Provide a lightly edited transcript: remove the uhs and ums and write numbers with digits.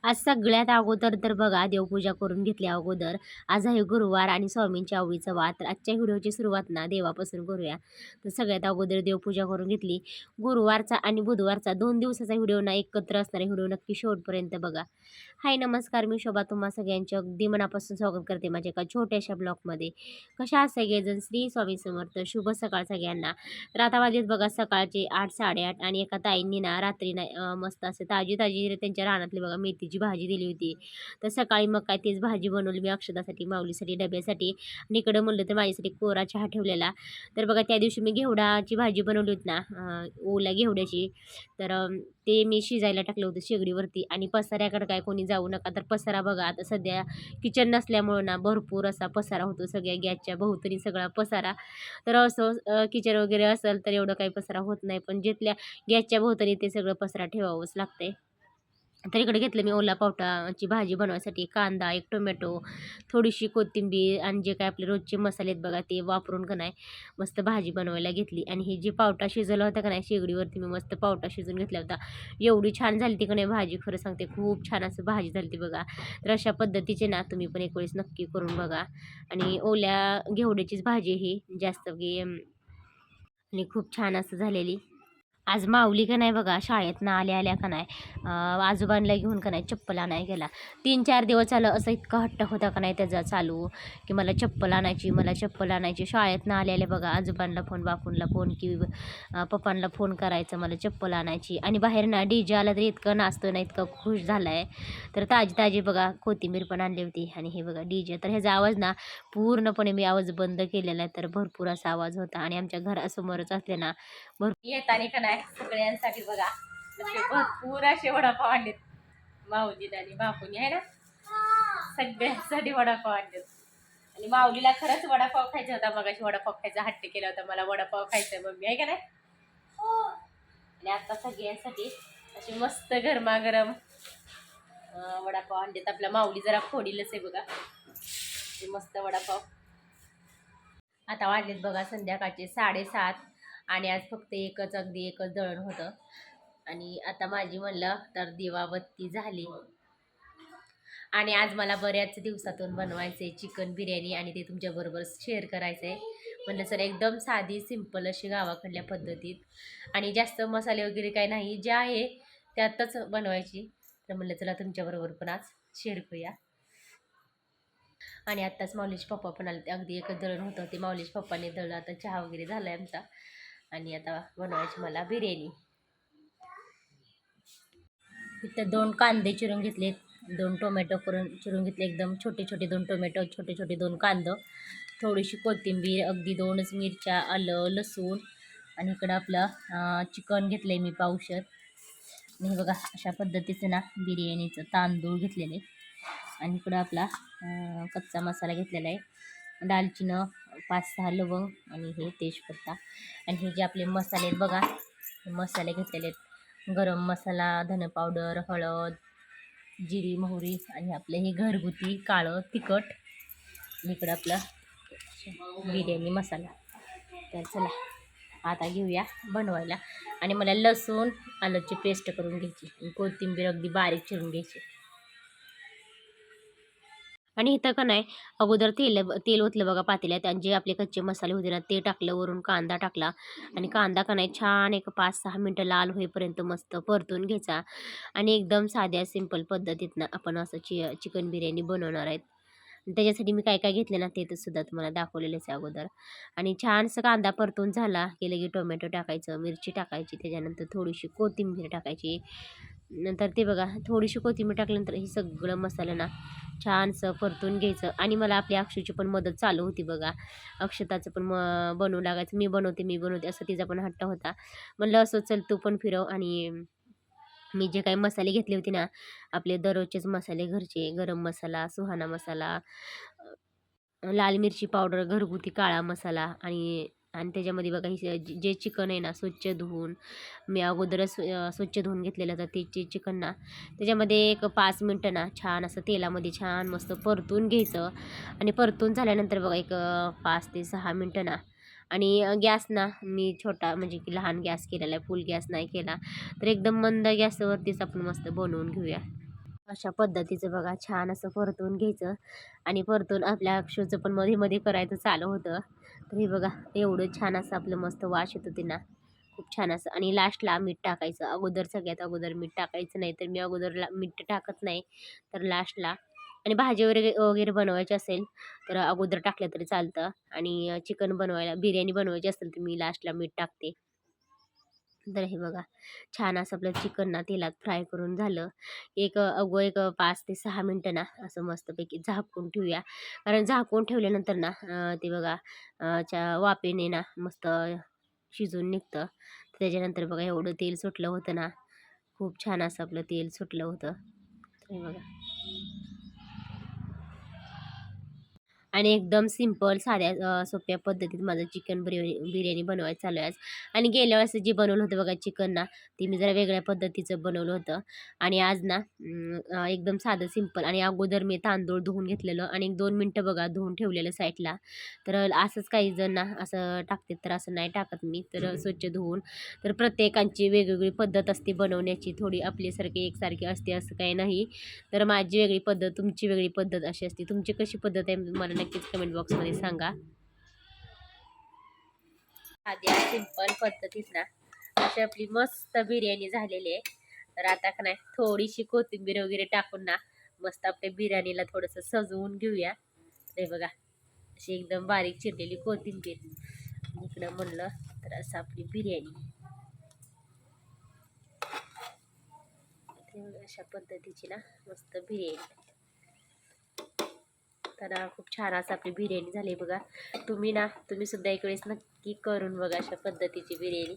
आज सगळ्यात अगोदर तर बघा देवपूजा करून घेतली अगोदर. आज आहे गुरुवार आणि स्वामींच्या आवडीचा वार. तर आजच्या व्हिडिओची सुरुवात ना देवापासून करूया. तर सगळ्यात अगोदर देवपूजा करून घेतली. गुरुवारचा आणि बुधवारचा 2 दिवसाचा व्हिडिओ ना एकत्र असणारा व्हिडिओ नक्की शेवटपर्यंत बघा. हाय नमस्कार, मी शोभा तुम्हा सगळ्यांचे अगदी मनापासून स्वागत करते माझ्या एका छोट्याशा ब्लॉगमध्ये. कशा आहात सगळेजण? श्री स्वामी समर्थ. शुभ सकाळ सगळ्यांना. तर आता वाजलेत बघा सकाळचे 8, 8:30 आणि एका ताईंनी ना रात्री ना मस्त असे ताजी-ताजी त्यांच्या रानातली बघा मेथीची भाजी दिली होती. तर सकाळी मग काय तीच भाजी बनवली मी अक्षदासाठी, माऊलीसाठी, डब्यासाठी आणि इकडं म्हणलं तर माझ्यासाठी कोरा चहा ठेवलेला. तर बघा त्या दिवशी मी घेवडाची भाजी बनवली होती ना ओल्या घेवड्याची. तर ते मी शिजायला टाकलं होतं शेगडीवरती आणि पसाऱ्याकडे काय कोणी जाऊ नका. तर पसारा बघा आता सध्या किचन नसल्यामुळं ना भरपूर असा पसारा होतो सगळ्या गॅसच्या भोवतणी सगळा पसारा. तर असं किचन वगैरे असेल तर एवढं काही पसारा होत नाही, पण जिथल्या गॅसच्या भोवतणी ते सगळं पसारा ठेवावंच लागतंय. तर इकडे घेतलं मी ओला पावटाची भाजी बनवायसाठी कांदा, एक टोमॅटो, थोडीशी कोथिंबीर आणि जे काय आपले रोजचे मसाले आहेत बघा ते वापरून का नाही मस्त भाजी बनवायला घेतली. आणि ही जी पावटा शिजवला होता का नाही शेगडीवरती मी मस्त पावटा शिजवून घेतला होता. एवढी छान झाली ती का नाही भाजी, खरं सांगते खूप छान असं भाजी झाली ती बघा. तर अशा पद्धतीचे ना तुम्ही पण एक वेळेस नक्की करून बघा. आणि ओल्या घेवड्याचीच भाजी ही जास्त की आणि खूप छान असं झालेली. आज माऊली का नाही बघा शाळेतनं आल्या-आल्या का नाही आजोबांना घेऊन का नाही चप्पल आणायला गेला. 3-4 दिवस झालं असं इतका हट्ट होता का नाही त्याचा चालू, की मला चप्पल आणायची, मला चप्पल आणायची. शाळेतनं आल्या-आल्या बघा आजोबांना फोन, बापूंना फोन, की पप्पांना फोन करायचा मला चप्पल आणायची. आणि बाहेर ना डीजे आला तर इतकं नाचतो ना, इतका खुश झाला आहे. तर ताजी-ताजी बघा कोथिंबीर पण आणली होती आणि हे बघा डीजे. तर ह्याचा आवाज ना पूर्णपणे मी आवाज बंद केलेला आहे. तर भरपूर असा आवाज होता आणि आमच्या घरासमोरच असले ना येताना का नाही सगळ्यांसाठी बघा असे भरपूर असे वडापाव आणलेत माऊलीने आणि बापूनी आहे ना, सगळ्यांसाठी वडापाव आणलेत. आणि माऊलीला खरंच वडापाव खायचा होता, मगाशी वडापाव खायचा हट्ट केला होता, मला वडापाव खायचा मम्मी आहे का नाही. आणि आता सगळ्यांसाठी असे मस्त गरमागरम वडापाव आणलेत. आपल्या माऊली जरा फोडीलच आहे बघा ते मस्त वडापाव. आता वाजलेत बघा संध्याकाळचे 7:30 आणि आज फक्त अगदी एकच दळण होतं. आणि आता माझी म्हणलं तर दिवाबत्ती झाली. आणि आज मला बऱ्याच दिवसातून बनवायचं आहे चिकन बिर्याणी आणि ते तुमच्याबरोबर शेअर करायचं आहे. म्हणलं सर एकदम साधी सिंपल अशी गावाकडल्या पद्धतीत आणि जास्त मसाले वगैरे काही नाही, जे आहे त्यातच बनवायची. तर म्हणलं चला तुमच्याबरोबर पण आज शेअर करूया. आणि आत्ताच माऊलीचे पप्पा पण आले, ते अगदी एकच दळण होतं ते माऊलीचे पप्पाने दळलं. आता चहा वगैरे झाला आहे आमचा आणि आता बनवायची मला बिर्याणी. इथं 2 कांदे चिरून घेतले, 2 टोमॅटो चिरून घेतले, एकदम छोटे छोटे 2 टोमॅटो, छोटे छोटे 2 कांदं, थोडीशी कोथिंबीर, अगदी 2च मिरच्या, आलं, लसूण आणि इकडं आपलं चिकन घेतलं आहे मी पावशर. आणि हे बघा अशा पद्धतीचं ना बिर्याणीचं तांदूळ घेतलेले. आणि इकडं आपला कच्चा मसाला घेतलेला आहे, दालचिनं, 5-6 लवंग आणि हे तेजपत्ता. आणि हे जे आपले मसाले आहेत बघा, हे मसाले घेतलेले आहेत, गरम मसाला, धने पावडर, हळद, जिरी मोहरी आणि आपलं हे घरगुती काळं तिखट. इकडं आपला बिर्याणी मसाला. तर चला आता घेऊया बनवायला. आणि मला लसूण आलंची पेस्ट करून घ्यायची आणि कोथिंबीर अगदी बारीक चिरून घ्यायची. आणि इथं का नाही अगोदर तेल ओतलं बघा पातेल्यात आणि जे आपले कच्चे मसाले होते ना ते टाकलं, वरून कांदा टाकला आणि कांदा का नाही छान एक 5-6 मिनटं लाल होईपर्यंत मस्त परतून घ्यायचा. आणि एकदम साध्या सिंपल पद्धतीतनं आपण असं चिकन बिर्याणी बनवणार आहेत. त्याच्यासाठी मी काय काय घेतलं ना ते तर सुद्धा तुम्हाला दाखवलेलंच आहे अगोदर. आणि छानसं कांदा परतून झाला की लगे टोमॅटो टाकायचं, मिरची टाकायची, त्याच्यानंतर थोडीशी कोथिंबीर टाकायची. नंतर ते बघा थोडीशी कोथिंबीर टाकल्यानंतर हे सगळं मसाला ना छानसं परतून घ्यायचं. आणि मला आपल्या अक्षूची पण मदत चालू होती बघा, अक्षताचं पण बनवू लागायचं, मी बनवते असं तिचा पण हट्ट होता. म्हणलं असं चल तू पण फिरव. आणि मी जे काही मसाले घेतले होते ना आपले दररोजचेच मसाले घरचे, गरम मसाला, सुहाना मसाला, लाल मिरची पावडर, घरगुती काळा मसाला आणि आणि त्याच्यामध्ये बघा जे चिकन आहे ना स्वच्छ धुवून मी अगोदरच स्वच्छ धुवून घेतलेलं तर ते चिकन ना त्याच्यामध्ये एक 5 मिनटं ना छान असं तेलामध्ये छान मस्त परतून घ्यायचं. आणि परतून झाल्यानंतर बघा एक 5 ते 6 मिनटं ना. आणि गॅस ना मी छोटा म्हणजे की लहान गॅस केलेला आहे, फुल गॅस नाही केला. तर एकदम मंद गॅसवरतीच आपण मस्त बनवून घेऊया. अशा पद्धतीचं बघा छान असं परतवून घ्यायचं आणि परतून आपल्या अक्षूचं पण मध्ये मध्ये करायचं चालू होतं. तर हे बघा एवढं छान असं आपलं मस्त वास येत होती ना, खूप छान असं. आणि लास्टला मीठ टाकायचं. अगोदर सगळ्यात अगोदर मीठ टाकायचं नाही, तर मी अगोदर मीठ टाकत नाही, तर लास्टला. आणि भाजी वगैरे वगैरे बनवायची असेल तर अगोदर टाकलं तरी चालतं. आणि चिकन बनवायला बिर्याणी बनवायची असेल तर मी लास्टला मीठ टाकते. तर हे बघा छान असं आपलं चिकन ना तेलात फ्राय करून झालं. एक 5 ते 6 मिनिटं ना असं मस्तपैकी झाकून ठेवूया. कारण झाकून ठेवल्यानंतर ना ते बघा वाफेने ना मस्त शिजून निघतं. त्याच्यानंतर बघा एवढं तेल सुटलं होतं ना, खूप छान असं आपलं तेल सुटलं होतं. तर हे बघा. आणि एकदम सिंपल साध्या सोप्या पद्धतीत माझं चिकन बिर्याणी बनवायचं चालू आहे आज. आणि गेल्या वेळेस जे बनवलं होतं बघा चिकन ना, ते मी जरा वेगळ्या पद्धतीचं बनवलं होतं. आणि आज ना एकदम साधं सिंपल. आणि अगोदर मी तांदूळ धुवून घेतलेलं आणि 1-2 मिनटं बघा धुवून ठेवलेलं साईडला. तर असंच काही जण ना असं टाकतात, तर असं नाही टाकत मी. तर स्वच्छ धुवून. तर प्रत्येकाची वेगवेगळी पद्धत असते बनवण्याची, थोडी आपल्यासारखी एकसारखी असते असं काही नाही. तर माझी वेगळी पद्धत, तुमची वेगळी पद्धत अशी असते. तुमची कशी पद्धत आहे मला नक्कीच कमेंट बॉक्समध्ये सांगा. साध्या सिंपल पद्धतीत ना अशी आपली मस्त बिर्याणी झालेली आहे. तर आता का नाही थोडीशी कोथिंबीर वगैरे टाकून ना मस्त आपल्या बिर्याणीला थोडंसं सजवून घेऊया. हे बघा अशी एकदम बारीक चिरलेली कोथिंबीर. इकडं म्हणलं तर असं आपली बिर्याणी. अशा पद्धतीची ना मस्त बिर्याणी. तर खूप छान असं आपली बिर्याणी झाली बघा. तुम्ही सुद्धा एक वेळेस नक्की करून बघा अशा पद्धतीची बिर्याणी.